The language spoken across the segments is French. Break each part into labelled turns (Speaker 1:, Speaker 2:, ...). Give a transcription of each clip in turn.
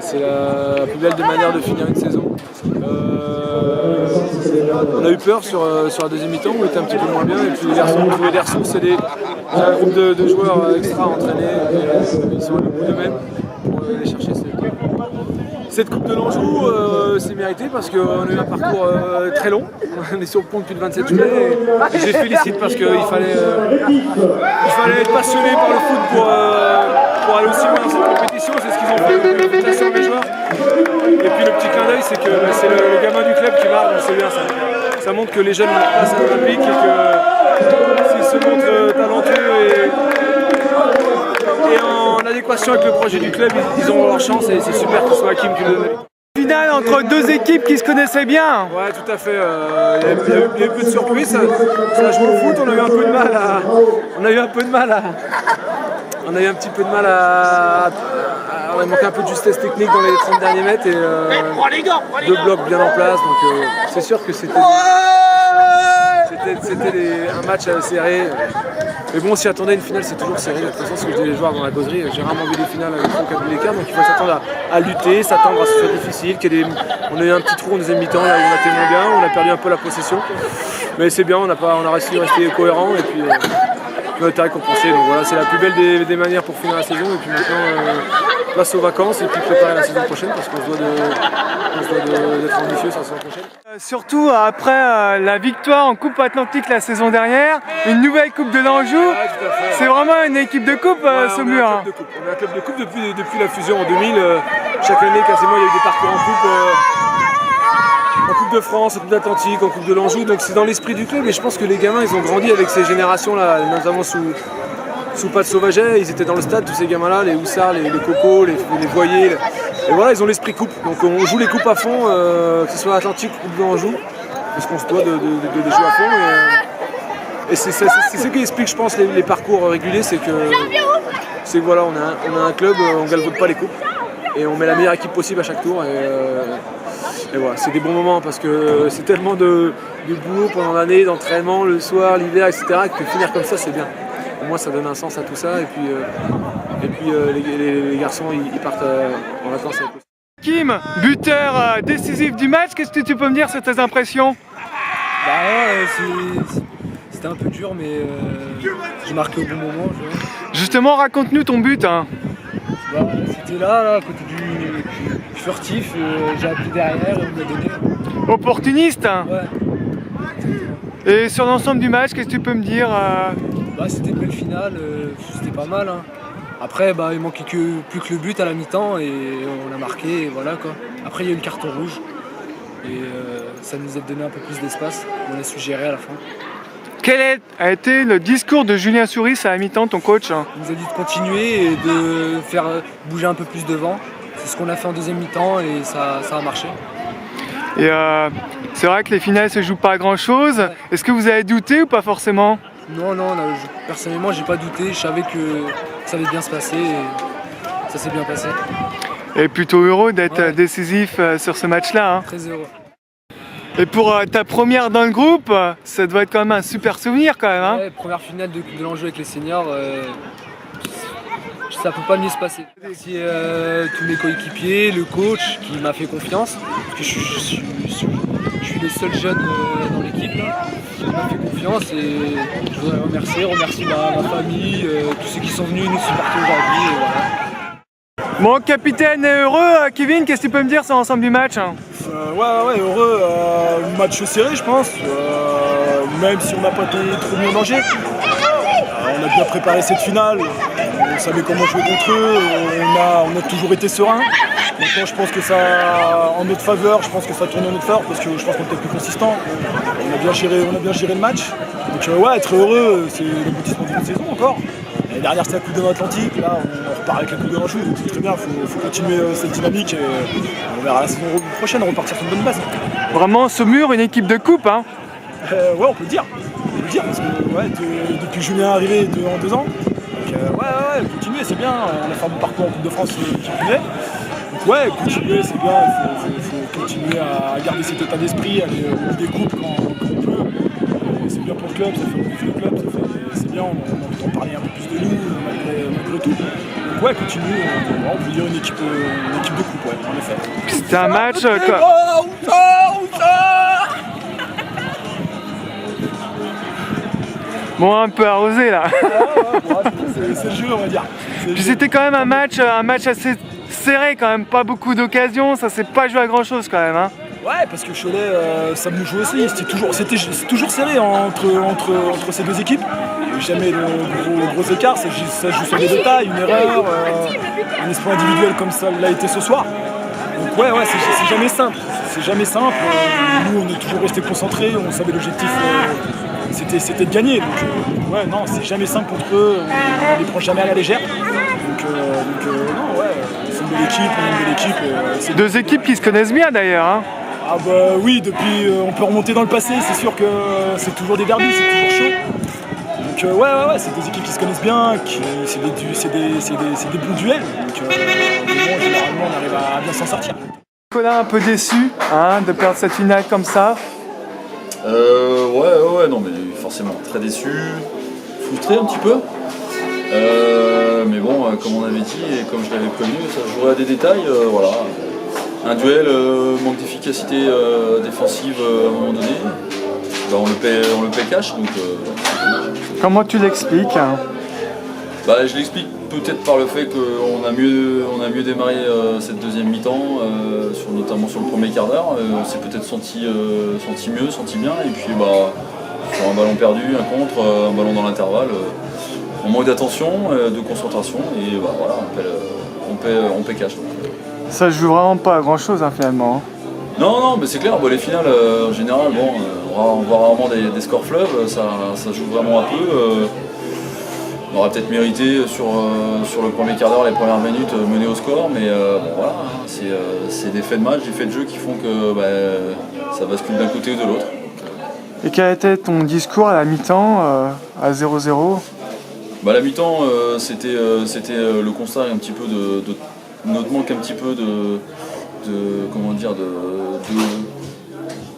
Speaker 1: C'est la plus belle des manières de finir une saison. On a eu peur sur la deuxième mi-temps où on était un petit peu moins bien, et puis les garçons c'est un groupe de joueurs extra entraînés, et ils sont au bout d'eux-mêmes pour aller chercher cette Coupe de l'Anjou. C'est mérité parce qu'on a eu un parcours très long. On est sur le pont depuis le 27 juillet et je les félicite parce qu'il fallait être passionné par le foot pour aller aussi loin dans cette compétition. C'est ce qu'ils ont fait, donc félicitations à mes joueurs. Et puis le petit clin d'œil, c'est que c'est le gamin du club qui marque, donc c'est bien ça. Ça montre que les jeunes ont leur place à l'Olympique et que s'ils se montrent talentueux et en adéquation avec le projet du club, ils ont leur chance et c'est super que ce soit Hakim qui le donne.
Speaker 2: Finale entre deux équipes qui se connaissaient bien.
Speaker 1: Ouais, tout à fait. Il y a eu peu de surprises. Ça joue au foot, on a eu un peu de mal à. On a eu un petit peu de mal à. On a manqué un peu de justesse technique dans les 30 derniers mètres et deux blocs bien en place. Donc c'est sûr que c'était un match serré. Mais bon, si attendait une finale, c'est toujours serré. De toute façon, ce que je dis les joueurs dans la causerie, j'ai rarement vu des finales avec 3 4 buts d'écart, donc il faut s'attendre à lutter, s'attendre à ce que ce soit difficile. On a eu un petit trou en deuxième mi-temps, là où on a été moins bien, on a perdu un peu la possession. Mais c'est bien, on a réussi à rester cohérent et puis on a été récompensé. Donc voilà, c'est la plus belle des manières pour finir la saison. Et puis maintenant, place aux vacances et puis préparer la saison prochaine parce qu'on se doit d'être ambitieux sur la saison prochaine.
Speaker 2: Surtout après la victoire en Coupe Atlantique la saison dernière, une nouvelle Coupe de l'Anjou.
Speaker 1: Ouais,
Speaker 2: c'est vraiment une équipe de coupe, Saumur.
Speaker 1: On est un club de coupe depuis la fusion en 2000. Chaque année, quasiment, il y a eu des parcours en Coupe de France, en Coupe d'Atlantique, en Coupe de l'Anjou. Donc c'est dans l'esprit du club et je pense que les gamins, ils ont grandi avec ces générations-là, notamment sous Pat Sauvaget. Ils étaient dans le stade, tous ces gamins-là, les Houssards, les Cocos, les Voyers. Et voilà, ils ont l'esprit coupe. Donc on joue les coupes à fond, que ce soit Atlantique ou Coupe de l'Anjou, parce qu'on se doit de les jouer à fond. Et c'est ce qui explique, je pense, les parcours réguliers, c'est que voilà, on a un club, on galvaude pas les coupes et on met la meilleure équipe possible à chaque tour. Et voilà, c'est des bons moments parce que c'est tellement de boulot pendant l'année, d'entraînement, le soir, l'hiver, etc. que finir comme ça, c'est bien. Au moins, ça donne un sens à tout ça. Et puis les garçons, ils partent en vacances avec eux.
Speaker 2: Kim, buteur décisif du match, qu'est-ce que tu peux me dire sur tes impressions?
Speaker 3: C'était un peu dur, mais j'ai marqué au bon moment.
Speaker 2: Justement, raconte-nous ton but.
Speaker 3: C'était là, à côté du furtif, j'ai appelé derrière et on m'a donné.
Speaker 2: Opportuniste.
Speaker 3: Ouais.
Speaker 2: Et sur l'ensemble du match, qu'est-ce que tu peux me dire?
Speaker 3: C'était une belle finale, c'était pas mal. Hein. Après, il manquait plus que le but à la mi-temps et on a marqué, et voilà quoi. Après, il y a eu le carton rouge et ça nous a donné un peu plus d'espace. On a su gérer à la fin.
Speaker 2: Quel a été le discours de Julien Souris à la mi-temps, ton coach?
Speaker 3: Il nous a dit de continuer et de faire bouger un peu plus devant. C'est ce qu'on a fait en deuxième mi-temps et ça a marché.
Speaker 2: Et c'est vrai que les finales se jouent pas à grand chose. Ouais. Est-ce que vous avez douté ou pas forcément?
Speaker 3: Non, personnellement j'ai pas douté, je savais que ça allait bien se passer et ça s'est bien passé.
Speaker 2: Et plutôt heureux d'être décisif sur ce match-là. Hein.
Speaker 3: Très heureux.
Speaker 2: Et pour ta première dans le groupe, ça doit être quand même un super souvenir quand même. Hein.
Speaker 3: Ouais, première finale de Coupe de l'Anjou avec les seniors, ça peut pas mieux se passer. Merci tous mes coéquipiers, le coach qui m'a fait confiance, parce que je suis le seul jeune dans l'équipe. Il m'a fait confiance et je voudrais remercier ma famille, tous ceux qui sont venus nous supporter aujourd'hui. Voilà.
Speaker 2: Bon, capitaine est heureux, Kevin, qu'est-ce que tu peux me dire sur l'ensemble du match?
Speaker 4: Ouais, heureux. Match serré, je pense. Même si on n'a pas été trop mis en danger. On a bien préparé cette finale. On savait comment jouer contre eux. On a toujours été serein. Maintenant, je pense que ça, en notre faveur, je pense que ça tourne en notre faveur parce que je pense qu'on était plus consistant. On a bien géré le match. Donc être heureux, c'est l'aboutissement d'une saison encore. Et derrière, c'est la Coupe de l'Atlantique. Là, on repart avec la Coupe de l'Anjou. Donc c'est très bien. Il faut continuer cette dynamique et on verra la saison prochaine repartir sur une bonne base.
Speaker 2: Vraiment, Saumur, une équipe de coupe, hein?
Speaker 4: Ouais, on peut le dire. le dire, parce que depuis que Julien est arrivé en 2 ans, donc continuer, c'est bien. On a fait un bon parcours en Coupe de France qui plaît. Donc ouais, continuer, c'est bien. Il faut continuer à garder cet état d'esprit, aller au bout des coupes quand on peut. Et c'est bien pour le club, ça fait vivre le club, c'est bien, on entend parler un peu plus de nous malgré tout. Donc ouais, continuer, on peut dire une équipe de coupe, ouais, en effet.
Speaker 2: C'était un match bon, un peu arrosé là.
Speaker 4: C'est le jeu, on va dire.
Speaker 2: Puis c'était quand même un match assez serré quand même, pas beaucoup d'occasions, ça s'est pas joué à grand chose quand même. Hein.
Speaker 4: Ouais, parce que Cholet, ça me joue aussi, c'est toujours serré entre ces deux équipes. Jamais le gros écart, ça joue sur des détails, une erreur, un espoir individuel comme ça l'a été ce soir. Donc ouais, c'est jamais simple. C'est jamais simple. Nous, on est toujours restés concentrés, on savait l'objectif, c'était de gagner. Donc ouais, non, c'est jamais simple contre eux, on les prend jamais à la légère. Donc non, ouais, c'est une belle équipe, on est une belle équipe.
Speaker 2: Deux équipes qui se connaissent bien d'ailleurs. Hein.
Speaker 4: Ah bah oui, depuis, on peut remonter dans le passé, c'est sûr que c'est toujours des derbys, c'est toujours chaud. Donc ouais, c'est des équipes qui se connaissent bien, c'est des bons duels. Donc bon, généralement, on arrive à bien s'en sortir.
Speaker 2: Colin, un peu déçu de perdre cette finale comme ça.
Speaker 5: Ouais, non, mais forcément très déçu, frustré un petit peu. Mais bon, comme on avait dit et comme je l'avais prévenu, ça jouerait à des détails, voilà. Un duel manque d'efficacité défensive à un moment donné, bah, on le paie cash, donc
Speaker 2: comment tu l'expliques?
Speaker 5: Bah, je l'explique peut-être par le fait qu'on a mieux démarré cette deuxième mi-temps, notamment sur le premier quart d'heure. On s'est peut-être senti mieux, senti bien, et puis bah, sur un ballon perdu, un contre, un ballon dans l'intervalle, on manque d'attention, de concentration, et bah, voilà, on paie cash. Donc.
Speaker 2: Ça se joue vraiment pas à grand chose finalement.
Speaker 5: Non, mais c'est clair, bon, les finales en général, bon, on voit rarement des scores fleuves, ça joue vraiment un peu. On aurait peut-être mérité sur le premier quart d'heure, les premières minutes, mener au score, mais bon, voilà, c'est des faits de match, des faits de jeu qui font que ça bascule d'un côté ou de l'autre.
Speaker 2: Et quel était ton discours à la mi-temps, à 0-0 ?
Speaker 5: La mi-temps, c'était le constat un petit peu de notre manque un petit peu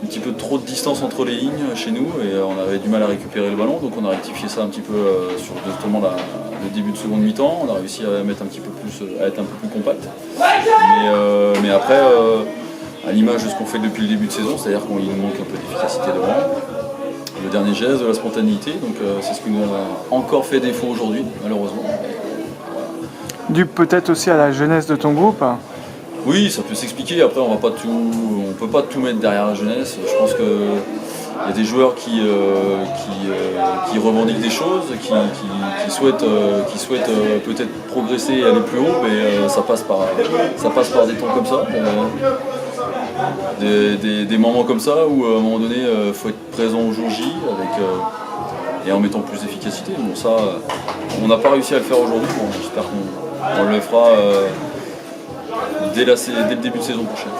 Speaker 5: un petit peu trop de distance entre les lignes chez nous, et on avait du mal à récupérer le ballon, donc on a rectifié ça un petit peu sur justement le début de seconde mi-temps. On a réussi à être un peu plus compact, mais après à l'image de ce qu'on fait depuis le début de saison, c'est-à-dire qu'il nous manque un peu d'efficacité devant, le dernier geste, de la spontanéité, donc c'est ce qui nous a encore fait défaut aujourd'hui, malheureusement.
Speaker 2: Dû peut-être aussi à la jeunesse de ton groupe.
Speaker 5: Oui, ça peut s'expliquer. Après, on peut pas tout mettre derrière la jeunesse. Je pense qu'il y a des joueurs qui revendiquent des choses, qui souhaitent peut-être progresser et aller plus haut, mais ça passe par des temps comme ça, des moments comme ça où à un moment donné, faut être présent au jour J et en mettant plus d'efficacité. Bon, ça, on n'a pas réussi à le faire aujourd'hui. Bon, j'espère qu'on le fera dès le début de saison prochaine.